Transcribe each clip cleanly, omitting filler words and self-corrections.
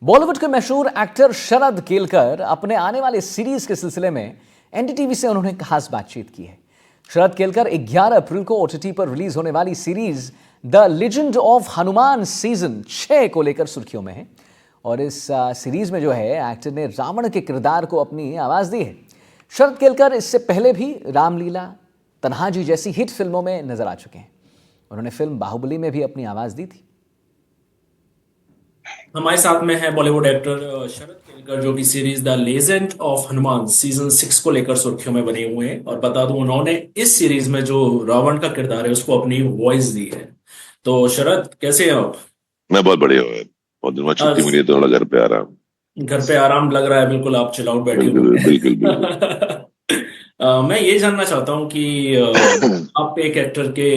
बॉलीवुड के मशहूर एक्टर शरद केलकर अपने आने वाले सीरीज के सिलसिले में एनडीटीवी से उन्होंने खास बातचीत की है। शरद केलकर 11 अप्रैल को ओटीटी पर रिलीज होने वाली series the legend of Hanuman season 6 को लेकर सुर्खियों में है और इस सीरीज में जो है एक्टर ने रावण के किरदार को अपनी आवाज दी है। शरद केलकर इससे पहले भी रामलीला, तन्हाजी जैसी हिट फिल्मों में नजर आ चुके हैं। उन्होंने फिल्म बाहुबली में भी अपनी आवाज दी थी। हमारे साथ में है बॉलीवुड एक्टर शरद केलकर, जो कि series the legend of Hanuman season 6 को लेकर सुर्खियों में बने हुए हैं। और बता दूं, उन्होंने इस सीरीज में जो रावण का किरदार है उसको अपनी वॉइस दी है। तो शरद, कैसे हैं आप? मैं बहुत बढ़िया हूँ यार। बहुत दिन बाद छुट्टी आज मिली है तो थोड़ा घर पे आ रहा हूँ। घर पे आराम लग रहा है, बिल्कुल आप चिल आउट बैठे बिल्कुल हुए बिल्कुल बिल्कुल। हैं। मैं ये जानना चाहता हूँ कि आप एक एक्टर के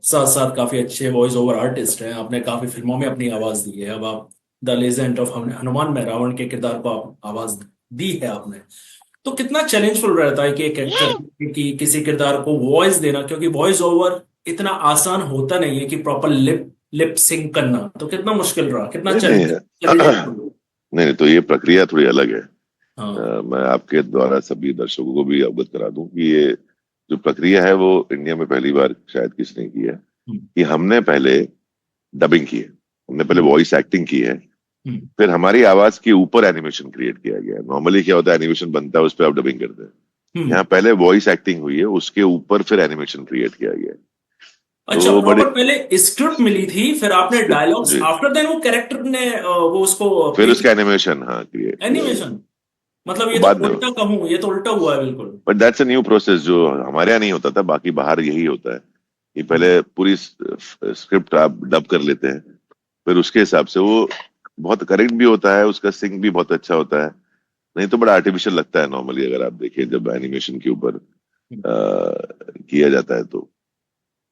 साथ साथ काफी अच्छे वॉइस ओवर आर्टिस्ट हैं। आपने काफी फिल्मों में अपनी आवाज दी है। अब आप द लेजेंड ऑफ हनुमान में रावण के किरदार को आप आवाज दी है आपने। तो कितना चैलेंजफुल रहता है कि एक एक्टर की किसी किरदार को वॉइस देना, क्योंकि वॉइस ओवर इतना आसान होता नहीं है कि प्रॉपर लिप लिप सिंक करना। तो कितना मुश्किल रहा, कितना नहीं नहीं चैलेंज? नहीं नहीं, तो ये प्रक्रिया थोड़ी अलग है। हाँ। मैं आपके द्वारा सभी दर्शकों को भी अवगत करा दूं कि ये जो प्रक्रिया है वो इंडिया में पहली बार शायद किसने की है हम्म, कि हमने पहले डबिंग की है, हमने पहले हम्म, वॉइस एक्टिंग की है, हम्म, फिर हमारी आवाज के ऊपर एनिमेशन क्रिएट किया गया है। नॉर्मली क्या होता है, एनिमेशन बनता है उस पर आप डबिंग करते हैं। हम्म। यहाँ पहले वॉइस एक्टिंग हुई है, उसके ऊपर फिर एनिमेशन क्रिएट किया गया है। अच्छा, तो बड़े प्रॉपर पहले स्क्रिप्ट मिली थी, फिर आपने स्क्रिप्ट डायलॉग्स जी, आफ्टर देन वो कैरेक्टर ने वो उसको फिर पे उसका एनिमेशन हाँ क्रिएट किया गया। एनिमेशन। मतलब वो ये तो बाद में, उल्टा कहूँ, ये तो उल्टा हुआ है बिल्कुल। But that's a new process जो हमारे यहाँ नहीं होता था, बाकी बाहर यही होता है कि हम्म, पहले पूरी स्क्रिप्ट आप डब कर लेते हैं, फिर उसके हिसाब से वो बहुत करेक्ट भी होता है, उसका सिंग भी बहुत अच्छा होता है। नहीं तो बड़ा आर्टिफिशियल लगता है नॉर्मली अगर आप देखिए जब एनिमेशन के ऊपर हम्म। किया जाता है तो।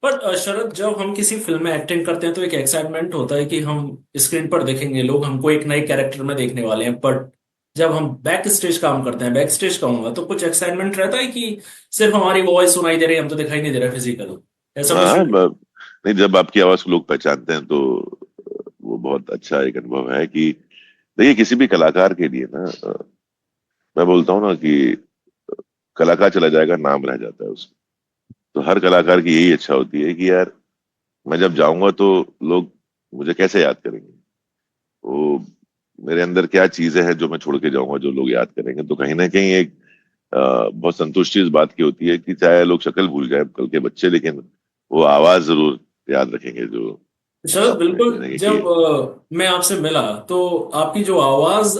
पर शरद, जब हम किसी फिल्म में एक्टिंग करते हैं तो एक एक्साइटमेंट होता है कि हम स्क्रीन पर देखेंगे, लोग हमको एक नए कैरेक्टर में देखने वाले हैं। बट जब हम बैक स्टेज काम करते हैं, बैक स्टेज कहूंगा, तो कुछ एक्साइटमेंट रहता है कि सिर्फ हमारी वॉइस सुनाई दे रही है, हम तो दिखाई नहीं दे रहा फिजिकल। ऐसा कुछ हाँ नहीं? नहीं, जब आपकी आवाज को लोग पहचानते हैं तो वो बहुत अच्छा एक अनुभव है कि देखिए किसी भी कलाकार के लिए ना, मैं बोलता हूँ ना कि कलाकार चला जाएगा नाम रह जाता है उसका। तो हर कलाकार की यही इच्छा होती है कि यार मैं जब जाऊंगा तो लोग मुझे कैसे याद करेंगे, वो मेरे अंदर क्या चीजें हैं जो मैं छोड़ के जाऊंगा जो लोग याद करेंगे। तो कहीं ना कहीं एक बहुत संतुष्टि इस बात की होती है कि चाहे लोग शक्ल भूल जाए कल के बच्चे, लेकिन वो आवाज जरूर याद रखेंगे जो शरद, आपने बिल्कुल। जिंदगी की जब है। मैं आपसे मिला तो आपकी जो आवाज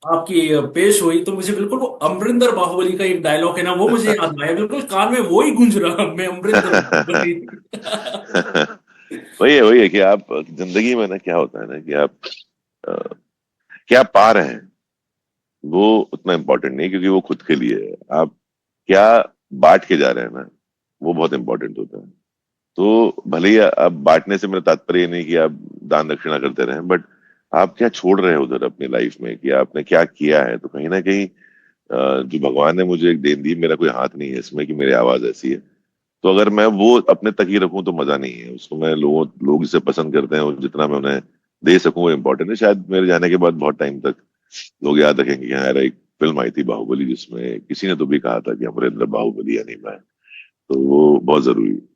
आपकी पेश हुई, तो मुझे बिल्कुल वो अमरिंदर बाहुबली का एक डायलॉग है ना, वो मुझे याद आया। बिल्कुल कान में वो ही गूंज रहा, मैं अमरिंदर बाहुबली। वही है कि आप जिंदगी में ना क्या होता है ना कि आप अ, क्या पा रहे हैं वो उतना इम्पोर्टेंट नहीं, क्योंकि वो खुद के लिए है। आप क्या बांट के जा रहे हैं ना, वो बहुत इंपॉर्टेंट होता है। तो भले ही आप बांटने से मेरा तात्पर्य ये नहीं कि आप दान दक्षिणा करते रहें, बट आप क्या छोड़ रहे हैं उधर अपनी लाइफ में, कि आपने क्या किया है। तो कहीं ना कहीं जो भगवान ने मुझे एक देन दी, मेरा कोई हाथ नहीं है इसमें कि मेरी आवाज ऐसी है। तो अगर मैं वो अपने तक ही रखूं तो मजा नहीं है उसको। मैं लोग जिसे पसंद करते हैं और जितना मैं उन्हें दे सकूं वो इम्पोर्टेंट है। शायद मेरे जाने के बाद बहुत टाइम तक लोग याद रखेंगे कि हाँ यार एक फिल्म आई थी बाहुबली जिसमें किसी ने तो भी कहा था कि अमरिंदर बाहुबली यानी मैं। तो वो बहुत जरूरी है।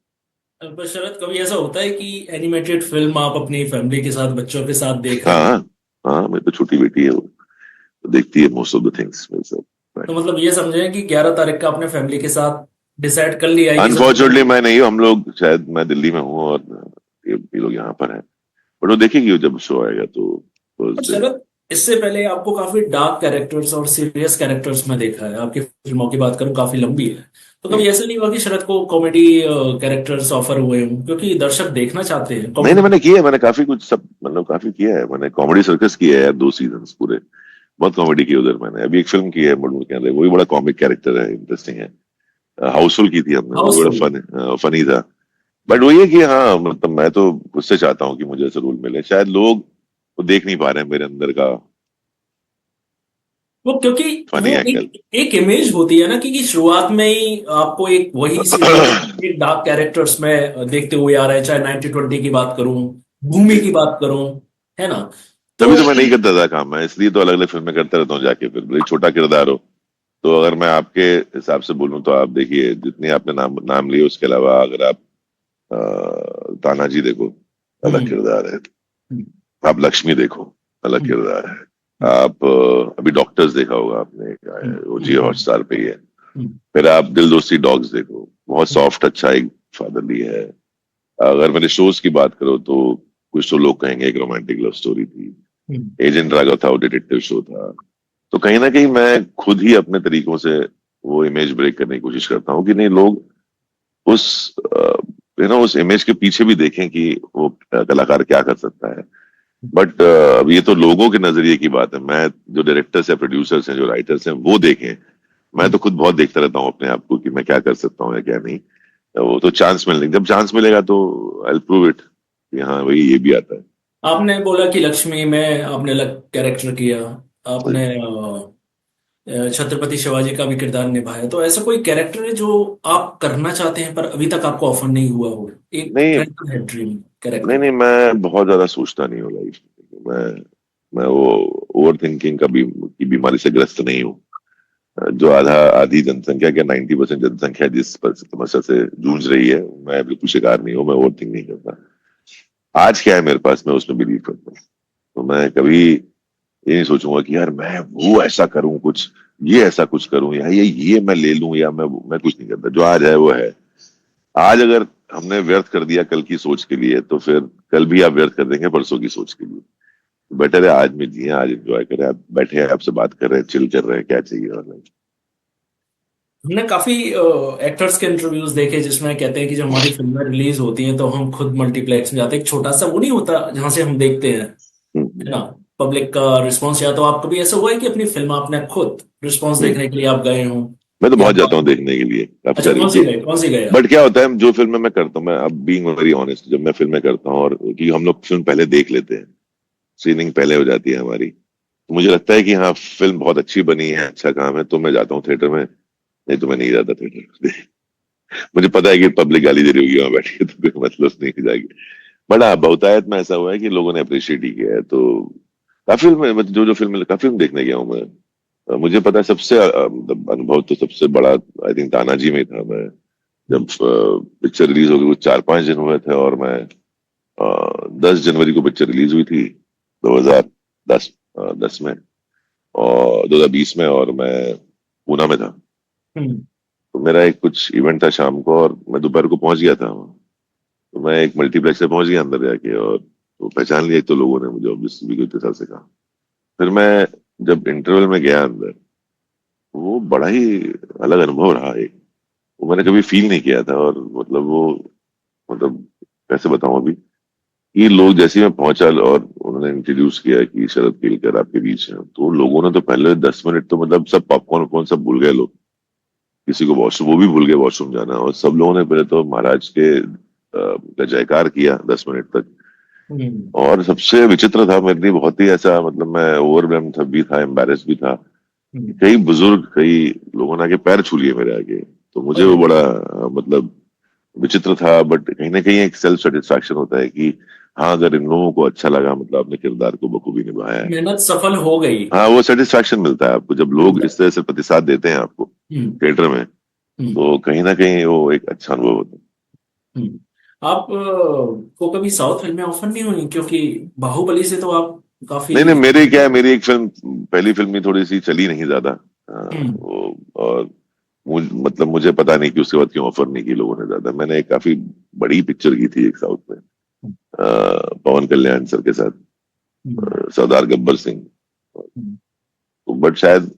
पर शरद, कभी ऐसा होता है कि एनिमेटेड फिल्म आप अपनी फैमिली के साथ, बच्चों के साथ देख रहे हाँ हैं? हाँ, मेरी तो छोटी बेटी है, वो देखती है मोस्ट ऑफ द थिंग्स मेरे साथ। तो मतलब ये समझें कि 11 तारीख का आपने फैमिली के साथ डिसाइड कर लिया है कि सब। अनफॉर्चुनेटली मैं नहीं हूँ, हम लोग शायद मैं दिल्ली में हूँ और ये लोग यहाँ पर हैं, बट वो देखेगी जब शो आएगा तो पर फर्स्ट डे। शरद, इससे पहले आपको काफी डार्क कैरेक्टर्स और सीरियस कैरेक्टर्स में देखा है। आपकी फिल्मों की बात करूं, काफी लंबी है। तो कभी ऐसा नहीं हुआ कि शरद को कॉमेडी कैरेक्टर्स ऑफर हुए हों, क्योंकि दर्शक देखना चाहते हैं नहीं नहीं, कॉमेडी? मैंने किया है, मैंने काफी कुछ सब मतलब काफी किया है। मैंने कॉमेडी सर्कस किया है यार, 2 सीजन पूरे। बहुत कॉमेडी की उधर। मैंने अभी एक फिल्म की है मुड़ के अंदर, वो भी बड़ा कॉमिक कैरेक्टर है, इंटरेस्टिंग है। हाउसफुल की थी हमने, वो भी बड़ा हाउसफुल। फनी था। बट वही है कि हाँ मतलब मैं तो उससे चाहता हूँ कि मुझे ऐसे रोल मिले। शायद लोग वो देख नहीं पा रहे हैं मेरे अंदर का वो क्योंकि फनी वो एंगल। एक इमेज होती है ना कि शुरुआत में ही आपको एक वही सीरियस, एक डार्क कैरेक्टर्स में देखते हुए आ रहे हैं। चाहे 90-20 की बात करूं, भूमि की बात करूं, है ना? तभी तो तो मैं नहीं करता था काम, मैं इसलिए तो अलग अलग फिल्में करता रहता हूँ जाके, फिर भले ही छोटा किरदार हो। तो अगर मैं आपके हिसाब से बोलूं तो आप देखिए, जितनी आपने नाम नाम लिए उसके अलावा अगर आप तानाजी देखो, अलग हम्म, किरदार है। हम्म, आप लक्ष्मी देखो, अलग हम्म, किरदार है। हम्म, आप अभी डॉक्टर्स देखा होगा आपने, क्या है, हम्म, वो जियो हम्म, हॉटस्टार पे ही है। हम्म, फिर आप दिल दोस्ती डॉग्स देखो, बहुत हम्म, सॉफ्ट अच्छा एक फादरली है। अगर मैंने शोज की बात करूँ तो कुछ तो लोग कहेंगे एक रोमांटिक लव स्टोरी थी, हम्म, एजेंट राघव था, वो डिटेक्टिव शो था। तो कहीं ना कहीं मैं खुद ही अपने तरीकों से वो इमेज ब्रेक करने की कोशिश करता हूँ कि नहीं, लोग उस उस इमेज के पीछे भी देखें कि वो कलाकार क्या कर सकता है। बट अब ये तो लोगों के नजरिए की बात है, मैं जो डायरेक्टर्स हैं, प्रोड्यूसर्स हैं, जो राइटर्स हैं, वो देखें। मैं हम्म। तो खुद बहुत देखता रहता हूँ अपने आप को कि मैं क्या कर सकता हूँ या क्या नहीं। वो तो चांस मिलने, जब चांस मिलेगा तो आई प्रूव इट कि हाँ भाई ये भी आता है। आपने बोला कि लक्ष्मी में आपने अलग कैरेक्टर किया, आपने छत्रपति शिवाजी का भी किरदार निभाया, तो ऐसा कोई कैरेक्टर है जो आप करना चाहते हैं पर अभी तक आपको ऑफर नहीं हुआ हो? एक नहीं रहता है ड्रीम नहीं कैरेक्टर। नहीं, मैं बहुत ज्यादा सोचता नहीं हूँ लाइफ में। मैं वो ओवर थिंकिंग का भी की बीमारी से ग्रस्त नहीं हूँ। जो आधी जनसंख्या क्या 90% जनसंख्या जिस समस्या से जूझ रही है, मैं बिल्कुल शिकार नहीं हूँ, मैं ओवर थिंक नहीं करता। आज क्या है मेरे पास, मैं उसमें बिलीव करता हूँ। तो मैं कभी ये नहीं सोचूंगा कि यार मैं वो ऐसा करूं कुछ, ये ऐसा कुछ करूं, या ये मैं ले लूं, या मैं कुछ नहीं करता। जो आज है वो है। आज अगर हमने व्यर्थ कर दिया कल की सोच के लिए, तो फिर कल भी आप व्यर्थ कर देंगे परसों की सोच के लिए। बेटर है आज में जिए, आज एंजॉय करें। आप बैठे हैं, आपसे बात कर रहे हैं, चिल कर रहे हैं, क्या चाहिए और नहीं। हमने काफी एक्टर्स के इंटरव्यूज देखे जिसमें कहते हैं कि जब हमारी फिल्में रिलीज होती हैं तो हम खुद मल्टीप्लेक्स में जाते हैं, एक छोटा सा वो नहीं होता जहां से हम देखते हैं, है हम्म। ना, पब्लिक का रिस्पॉन्स। या तो आप कभी ऐसा हुआ है कि अपनी फिल्म आपने खुद रिस्पॉन्स हम्म। देखने के लिए आप गए हों? मैं तो या बहुत जाता हूँ देखने के लिए, काफी अच्छा, सारी कौन सी गए, कौन सी गए आप? बट क्या होता है, जो फिल्में मैं करता हूँ, मैं अब बीइंग वेरी ऑनेस्ट, जब मैं फिल्में करता हूँ और कि हम लोग फिल्म पहले देख लेते हैं, स्क्रीनिंग पहले हो जाती है हमारी, तो मुझे लगता है कि हाँ फिल्म बहुत अच्छी बनी है, अच्छा काम है, तो मैं जाता हूँ थिएटर में। नहीं तो मैं नहीं जाता थिएटर। मुझे पता है कि पब्लिक गाली दे रही होगी वहां बैठ के, तो कोई मतलब नहीं हो जाएगी। बट हाँ, बहुतायत में ऐसा हुआ है कि लोगों ने अप्रिशिएट ही किया है। तो काफी फिल्म, मतलब जो जो फिल्म, काफी फिल्म देखने गया हूँ मैं। मुझे पता है सबसे मतलब अनुभव तो सबसे बड़ा आई थिंक तानाजी में ही था। मैं जब पिक्चर रिलीज हो गई, वो 4-5 दिन हुए थे, और मैं 10 जनवरी को पिक्चर रिलीज हुई थी, 2010 10 में, और 2020 में, और मैं पूना में था। हम्म, तो मेरा एक कुछ इवेंट था शाम को, और मैं दोपहर को पहुंच गया था वहाँ। तो मैं एक मल्टीप्लेक्स से पहुंच गया अंदर जाके, और तो पहचान लिया एक तो लोगों ने मुझे, ऑब्वियसली भी साल से कहा। फिर मैं जब इंटरवल में गया अंदर, वो बड़ा ही अलग अनुभव रहा एक, वो मैंने कभी फील नहीं किया था। और मतलब वो, मतलब कैसे बताऊं अभी, ये लोग जैसे ही मैं पहुंचा और उन्होंने इंट्रोड्यूस किया कि शरद केलकर आपके बीच हैं, तो लोगों ने तो पहले 10 मिनट तो मतलब सब पॉपकॉर्न वॉपकॉर्न सब भूल गए लोग। किसी को वॉशरूम, वो भी भूल गए वॉशरूम जाना, और सब लोगों ने पहले तो महाराज के का जयकार किया 10 मिनट तक। हम्म, और सबसे विचित्र था मेरे लिए, बहुत ही ऐसा, मतलब मैं ओवरवेल्म था भी था, एम्बैरेस भी था। हम्म। कई बुजुर्ग, कई लोगों ने आके पैर छू लिए मेरे आगे, तो मुझे वो अरे, बड़ा मतलब विचित्र था। बट कहीं ना कहीं एक सेल्फ सेटिस्फैक्शन होता है कि हाँ, अगर इन लोगों को अच्छा लगा, मतलब अपने किरदार को बखूबी निभाया है। मेहनत सफल हो गई। हाँ, वो सेटिस्फैक्शन मिलता है आपको जब लोग मिलता है। इस तरह से प्रतिसाद देते हैं आपको हम्म, थिएटर में। हम्म, तो कहीं ना कहीं वो एक अच्छा अनुभव होता है। हम्म। आप को कभी साउथ फिल्में ऑफर नहीं हुई? क्योंकि बाहुबली से तो आप काफी। नहीं नहीं, मेरी क्या है, मेरी एक फिल्म, पहली फिल्म ही थोड़ी सी चली नहीं ज्यादा। हम्म, वो, और मतलब मुझे पता नहीं कि उसके बाद क्यों ऑफर नहीं की लोगों ने ज्यादा। मैंने एक काफी बड़ी पिक्चर की थी एक साउथ में, पवन कल्याण सर के साथ, हम्म, सरदार गब्बर सिंह। हम्म, तो बट शायद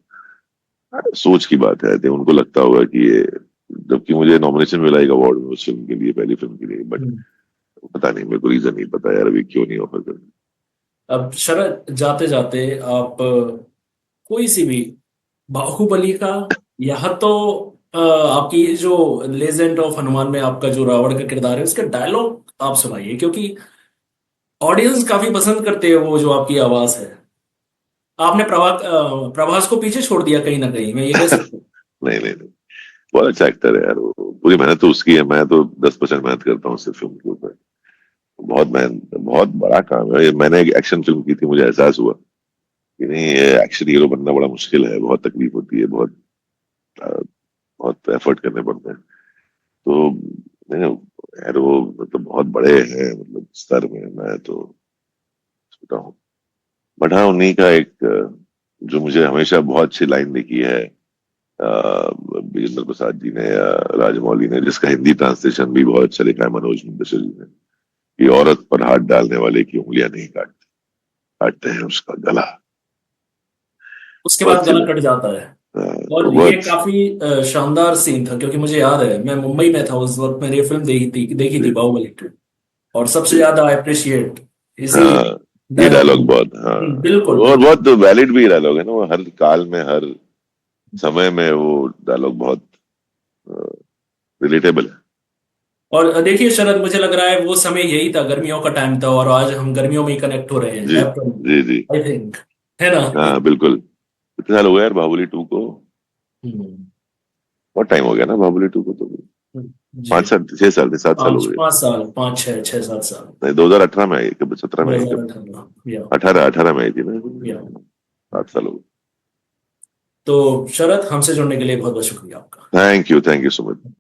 सोच की बात है, I think उनको लगता होगा कि ये, जबकि मुझे नॉमिनेशन मिला एक अवार्ड में उस फिल्म के लिए, पहली फिल्म के लिए। बट हम्म। पता नहीं, मेरे को रीजन नहीं पता यार अभी क्यों नहीं ऑफर कर। अब शरद, जाते जाते आप कोई सी भी बाहुबली का, यहाँ तो आपकी ये जो लेजेंड ऑफ हनुमान में आपका जो रावण का किरदार है उसका डायलॉग आप सुनाइए, क्योंकि ऑडियंस काफी पसंद करते हैं वो जो आपकी आवाज है। आपने प्रभास को पीछे छोड़ दिया कहीं ना कहीं, मैं ये कह सकता हूँ। नहीं नहीं नहीं, बहुत अच्छा एक्टर है यार वो, पूरी मेहनत तो उसकी है, मैं तो 10% मेहनत करता हूँ सिर्फ फिल्म के ऊपर। बहुत बड़ा काम है। मैंने एक एक्शन फिल्म की थी, मुझे एहसास हुआ कि नहीं, ये एक्शन हीरो बनना बड़ा मुश्किल है, बहुत तकलीफ होती है, अ, बहुत एफर्ट करने पड़ते हैं। तो नहीं, यार वो मतलब बहुत बड़े हैं, मतलब स्तर में, मैं तो सोचता हूँ। बट हाँ, उन्हीं का एक जो मुझे हमेशा बहुत अच्छी लाइन लिखी है विजेंद्र प्रसाद जी ने या राजमौली ने, जिसका हिंदी ट्रांसलेशन भी बहुत अच्छा लिखा है मनोज मुंतशिर जी ने, कि औरत पर हाथ डालने वाले की उंगलियां नहीं काटते, काटते हैं उसका गला। उसके बहुत बाद अच्छी गला लाइन। कट जाता है। तो और ये बहुत काफी शानदार सीन था, क्योंकि मुझे याद है मैं मुंबई में था उस वक्त, मैंने ये फिल्म देखी थी जी, बाहुबली 2। और सबसे जी, ज्यादा अप्रिशिएट इसी हाँ, ये डायलॉग डायलॉग को। बहुत, हाँ, बिल्कुल और बिल्कुल। बहुत वैलिड भी डायलॉग है ना, वो हर काल में, हर समय में वो डायलॉग बहुत रिलेटेबल है। और देखिए शरद, मुझे लग रहा है वो समय यही था, गर्मियों का टाइम था, और आज हम गर्मियों में ही कनेक्ट हो रहे जी, हैं अप्रैल में, जी, जी, आई थिंक, है ना? हाँ, बिल्कुल। कितने साल हो गए यार बाहुबली 2 को? हम्म, बहुत टाइम हो गया ना बाहुबली 2 को तो। जी। 5 साल, 6 साल, 7 साल हो पाँच गए। 5 साल, 5 6 6 7 साल। नहीं, 2018 में आई, कब 17 में आई, कब? 2018, या 18 में आई थी ना। या 7 साल हो तो शरद, हमसे जुड़ने के लिए बहुत बहुत शुक्रिया आपका। गए। Thank you so much.